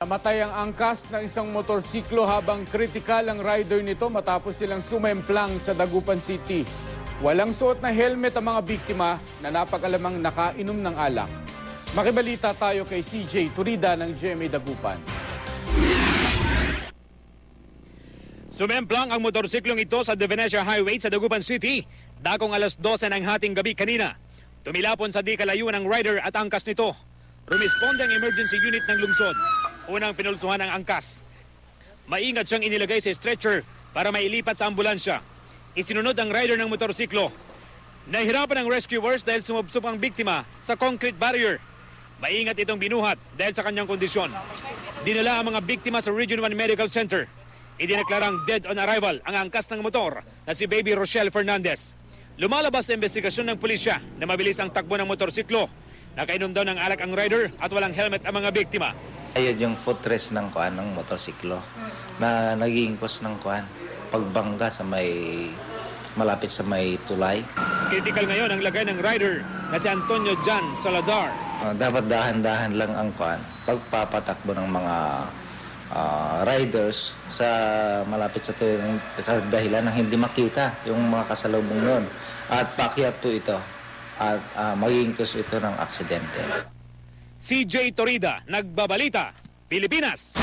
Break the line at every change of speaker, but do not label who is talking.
Namatay ang angkas ng isang motorsiklo habang kritikal ang rider nito matapos silang sumemplang sa Dagupan City. Walang suot na helmet ang mga biktima na napag-alamang nakainom ng alak. Makibalita tayo kay CJ Turida ng GMA Dagupan.
Sumemplang ang motorsiklong ito sa De Venecia Highway sa Dagupan City, dakong alas 12 ng hating gabi kanina. Tumilapon sa di kalayuan ng rider at angkas nito. Rumisponde ang emergency unit ng lungsod. Unang pinulsuhan ang angkas. Maingat siyang inilagay sa stretcher para mailipat sa ambulansya. Isinunod ang rider ng motorsiklo. Nahirapan ang rescuers dahil sumubsob ang biktima sa concrete barrier. Maingat itong binuhat dahil sa kanyang kondisyon. Dinala ang mga biktima sa Region 1 Medical Center. Idineklarang dead on arrival ang angkas ng motor na si Baby Rochelle Fernandez. Lumalabas sa investigasyon ng pulisya na mabilis ang takbo ng motorsiklo. Nakainom daw ng alak ang rider at walang helmet ang mga biktima.
Ayun yung footrest ng motorsiklo na naging cause ng pagbangga sa malapit sa may tulay.
Critical ngayon ang lagay ng rider na si Antonio Jan Salazar.
Dapat dahan-dahan lang ang pagpapatakbo ng mga riders sa malapit sa tulay sa dahilan ng hindi makita yung mga kasalubong noon. At pakyat po ito at magiging cause ito ng aksidente.
CJ Torida, Nagbabalita, Pilipinas.